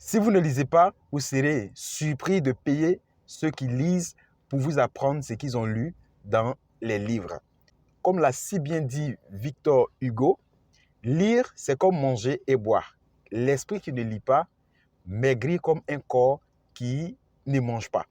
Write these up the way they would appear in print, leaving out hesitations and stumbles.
Si vous ne lisez pas, vous serez surpris de payer ceux qui lisent pour vous apprendre ce qu'ils ont lu dans les livres. Comme l'a si bien dit Victor Hugo, lire, c'est comme manger et boire. L'esprit qui ne lit pas maigrit comme un corps qui ne mange pas.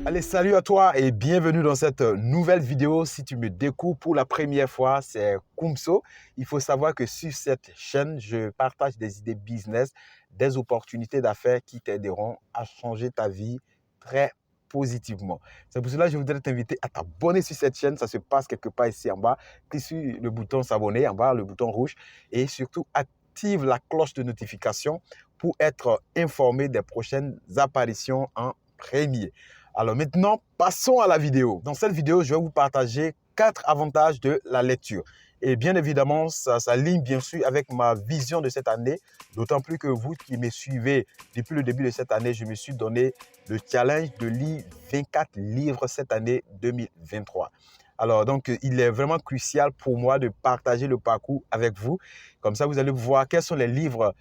Allez, salut à toi et bienvenue dans cette nouvelle vidéo. Si tu me découvres pour la première fois, c'est Kumso. Il faut savoir que sur cette chaîne, je partage des idées business, des opportunités d'affaires qui t'aideront à changer ta vie très positivement. C'est pour cela que je voudrais t'inviter à t'abonner sur cette chaîne. Ça se passe quelque part ici en bas. Clique sur le bouton s'abonner en bas, le bouton rouge, et surtout active la cloche de notification pour être informé des prochaines apparitions en premier. Alors maintenant, passons à la vidéo. Dans cette vidéo, je vais vous partager 4 avantages de la lecture. Et bien évidemment, ça s'aligne bien sûr avec ma vision de cette année. D'autant plus que vous qui me suivez depuis le début de cette année, je me suis donné le challenge de lire 24 livres cette année 2023. Alors donc, il est vraiment crucial pour moi de partager le parcours avec vous. Comme ça, vous allez voir quels sont les livres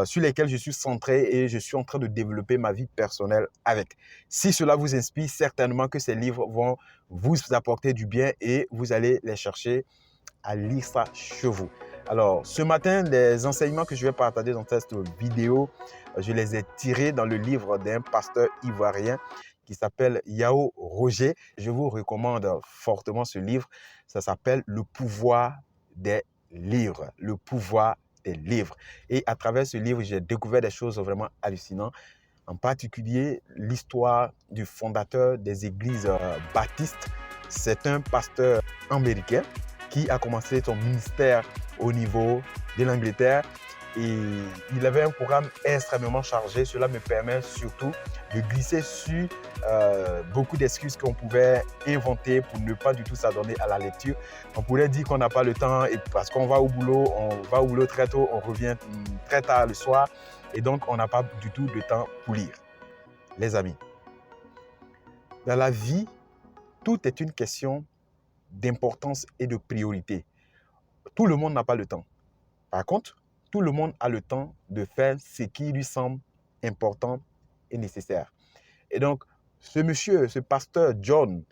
sur lesquels je suis centré et je suis en train de développer ma vie personnelle avec. Si cela vous inspire, certainement que ces livres vont vous apporter du bien et vous allez les chercher à lire ça chez vous. Alors, ce matin, les enseignements que je vais partager dans cette vidéo, je les ai tirés dans le livre d'un pasteur ivoirien qui s'appelle Yao Roger. Je vous recommande fortement ce livre. Ça s'appelle « Le pouvoir des livres ». Le pouvoir des livres. Et à travers ce livre, j'ai découvert des choses vraiment hallucinantes. En particulier, l'histoire du fondateur des églises baptistes. C'est un pasteur américain qui a commencé son ministère au niveau de l'Angleterre. Et il avait un programme extrêmement chargé. Cela me permet surtout de glisser sur beaucoup d'excuses qu'on pouvait inventer pour ne pas du tout s'adonner à la lecture. On pourrait dire qu'on n'a pas le temps et parce qu'on va au boulot très tôt, on revient très tard le soir et donc on n'a pas du tout de temps pour lire. Les amis, dans la vie, tout est une question d'importance et de priorité. Tout le monde n'a pas le temps. Par contre, tout le monde a le temps de faire ce qui lui semble important et nécessaire. Et donc, ce monsieur, ce pasteur John,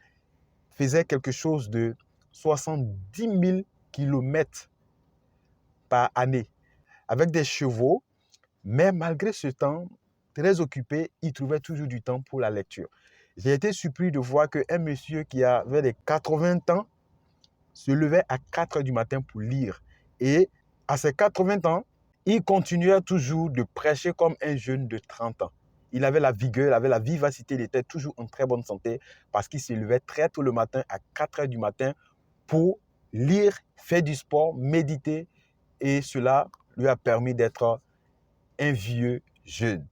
faisait quelque chose de 70 000 kilomètres par année avec des chevaux, mais malgré ce temps très occupé, il trouvait toujours du temps pour la lecture. J'ai été surpris de voir qu'un monsieur qui avait des 80 ans se levait à 4 heures du matin pour lire. Et à ses 80 ans, il continuait toujours de prêcher comme un jeune de 30 ans. Il avait la vigueur, il avait la vivacité, il était toujours en très bonne santé parce qu'il se levait très tôt le matin, à 4 heures du matin, pour lire, faire du sport, méditer. Et cela lui a permis d'être un vieux jeune.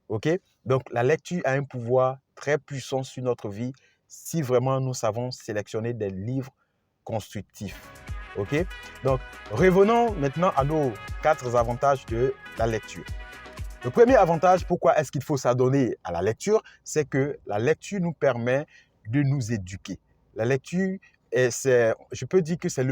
OK? Donc, la lecture a un pouvoir très puissant sur notre vie si vraiment nous savons sélectionner des livres constructifs. OK? Donc, revenons maintenant à nos 4 avantages de la lecture. Le premier avantage, pourquoi est-ce qu'il faut s'adonner à la lecture, c'est que la lecture nous permet de nous éduquer. La lecture, je peux dire que c'est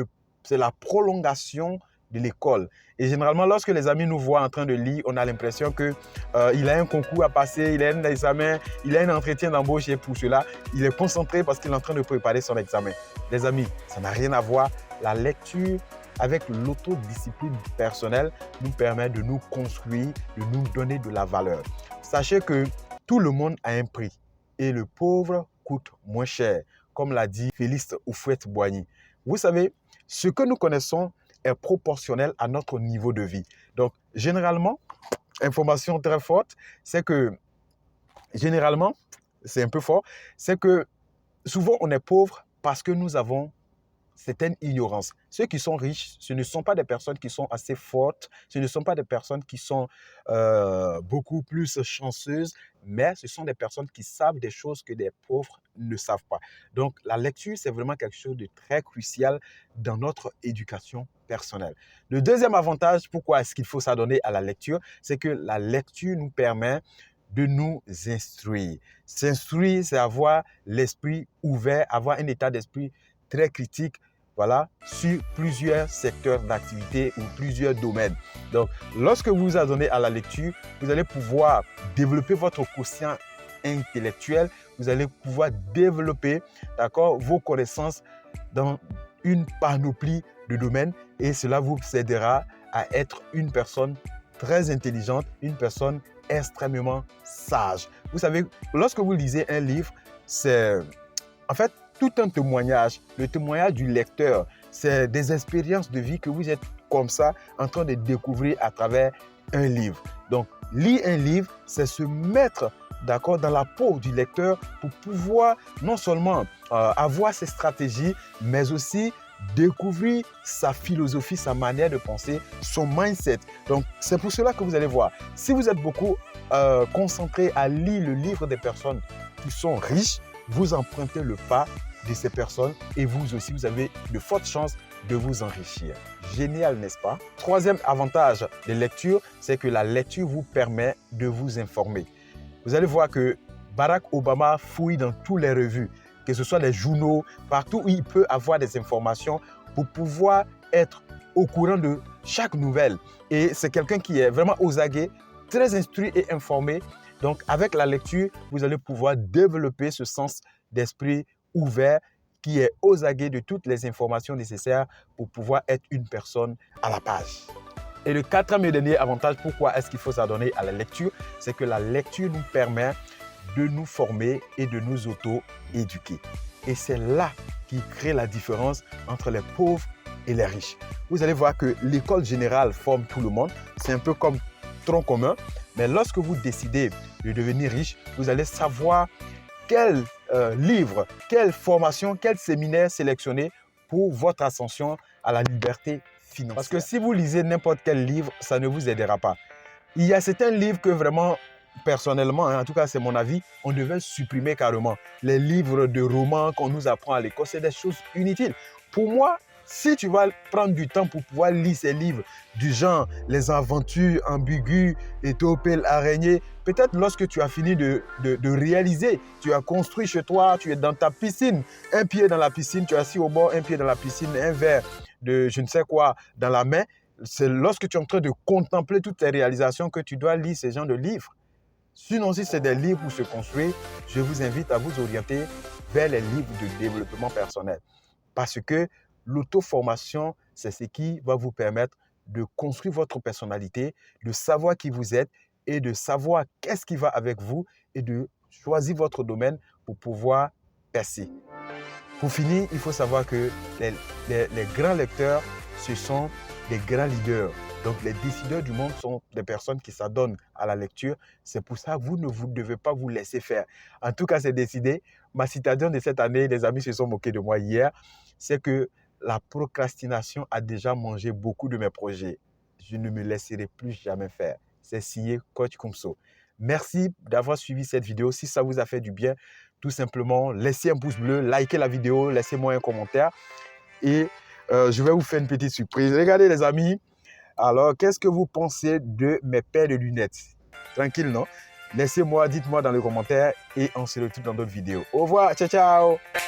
la prolongation de l'école. Et généralement, lorsque les amis nous voient en train de lire, on a l'impression qu'il a un concours à passer, il a un examen, il a un entretien d'embauche et pour cela, il est concentré parce qu'il est en train de préparer son examen. Les amis, ça n'a rien à voir. La lecture avec l'autodiscipline personnelle nous permet de nous construire, de nous donner de la valeur. Sachez que tout le monde a un prix et le pauvre coûte moins cher, comme l'a dit Félix Houphouët-Boigny. Vous savez, ce que nous connaissons est proportionnel à notre niveau de vie. Donc, généralement, information très forte, c'est que, généralement, c'est un peu fort, c'est que souvent on est pauvre parce que nous avons certaine ignorance. Ceux qui sont riches, ce ne sont pas des personnes qui sont assez fortes, ce ne sont pas des personnes qui sont beaucoup plus chanceuses, mais ce sont des personnes qui savent des choses que des pauvres ne savent pas. Donc, la lecture, c'est vraiment quelque chose de très crucial dans notre éducation personnelle. Le deuxième avantage, pourquoi est-ce qu'il faut s'adonner à la lecture, c'est que la lecture nous permet de nous instruire. S'instruire, c'est avoir l'esprit ouvert, avoir un état d'esprit très critique voilà, sur plusieurs secteurs d'activité ou plusieurs domaines. Donc, lorsque vous vous adonnez à la lecture, vous allez pouvoir développer votre quotient intellectuel, vous allez pouvoir développer, d'accord, vos connaissances dans une panoplie de domaines et cela vous aidera à être une personne très intelligente, une personne extrêmement sage. Vous savez, lorsque vous lisez un livre, c'est en fait tout un témoignage, le témoignage du lecteur. C'est des expériences de vie que vous êtes comme ça en train de découvrir à travers un livre. Donc, lire un livre, c'est se mettre d'accord dans la peau du lecteur pour pouvoir non seulement avoir ses stratégies, mais aussi découvrir sa philosophie, sa manière de penser, son mindset. Donc, c'est pour cela que vous allez voir. Si vous êtes beaucoup concentré à lire le livre des personnes qui sont riches, vous empruntez le pas de ces personnes et vous aussi, vous avez de fortes chances de vous enrichir. Génial, n'est-ce pas? Troisième avantage de lecture, c'est que la lecture vous permet de vous informer. Vous allez voir que Barack Obama fouille dans toutes les revues, que ce soit les journaux, partout où il peut avoir des informations pour pouvoir être au courant de chaque nouvelle. Et c'est quelqu'un qui est vraiment aux aguets, très instruit et informé. Donc, avec la lecture, vous allez pouvoir développer ce sens d'esprit ouvert qui est aux aguets de toutes les informations nécessaires pour pouvoir être une personne à la page. Et le quatrième et dernier avantage, pourquoi est-ce qu'il faut s'adonner à la lecture, c'est que la lecture nous permet de nous former et de nous auto-éduquer. Et c'est là qui crée la différence entre les pauvres et les riches. Vous allez voir que l'école générale forme tout le monde. C'est un peu comme tronc commun. Mais lorsque vous décidez de devenir riche, vous allez savoir quel livre, quelle formation, quel séminaire sélectionner pour votre ascension à la liberté financière. Parce que si vous lisez n'importe quel livre, ça ne vous aidera pas. Il y a certains livres que vraiment, personnellement, en tout cas c'est mon avis, on devait supprimer carrément. Les livres de romans qu'on nous apprend à l'école, c'est des choses inutiles. Pour moi, si tu vas prendre du temps pour pouvoir lire ces livres du genre Les aventures ambiguës, Éthiopie, l'araignée, peut-être lorsque tu as fini de réaliser, tu as construit chez toi, tu es dans ta piscine, un pied dans la piscine, tu es assis au bord, un pied dans la piscine, un verre de je ne sais quoi dans la main, c'est lorsque tu es en train de contempler toutes tes réalisations que tu dois lire ces genres de livres. Sinon, si c'est des livres pour se construire, je vous invite à vous orienter vers les livres de développement personnel. Parce que l'auto-formation, c'est ce qui va vous permettre de construire votre personnalité, de savoir qui vous êtes et de savoir qu'est-ce qui va avec vous et de choisir votre domaine pour pouvoir percer. Pour finir, il faut savoir que les grands lecteurs, ce sont des grands leaders. Donc, les décideurs du monde sont des personnes qui s'adonnent à la lecture. C'est pour ça que vous ne devez pas vous laisser faire. En tout cas, c'est décidé. Ma citation de cette année, les amis se sont moqués de moi hier, c'est que la procrastination a déjà mangé beaucoup de mes projets. Je ne me laisserai plus jamais faire. C'est signé Coach Kumso. Merci d'avoir suivi cette vidéo. Si ça vous a fait du bien, tout simplement, laissez un pouce bleu, likez la vidéo, laissez-moi un commentaire. Et je vais vous faire une petite surprise. Regardez les amis. Alors, qu'est-ce que vous pensez de mes paires de lunettes? Tranquille, non? Laissez-moi, dites-moi dans les commentaires et on se retrouve dans d'autres vidéos. Au revoir, ciao, ciao!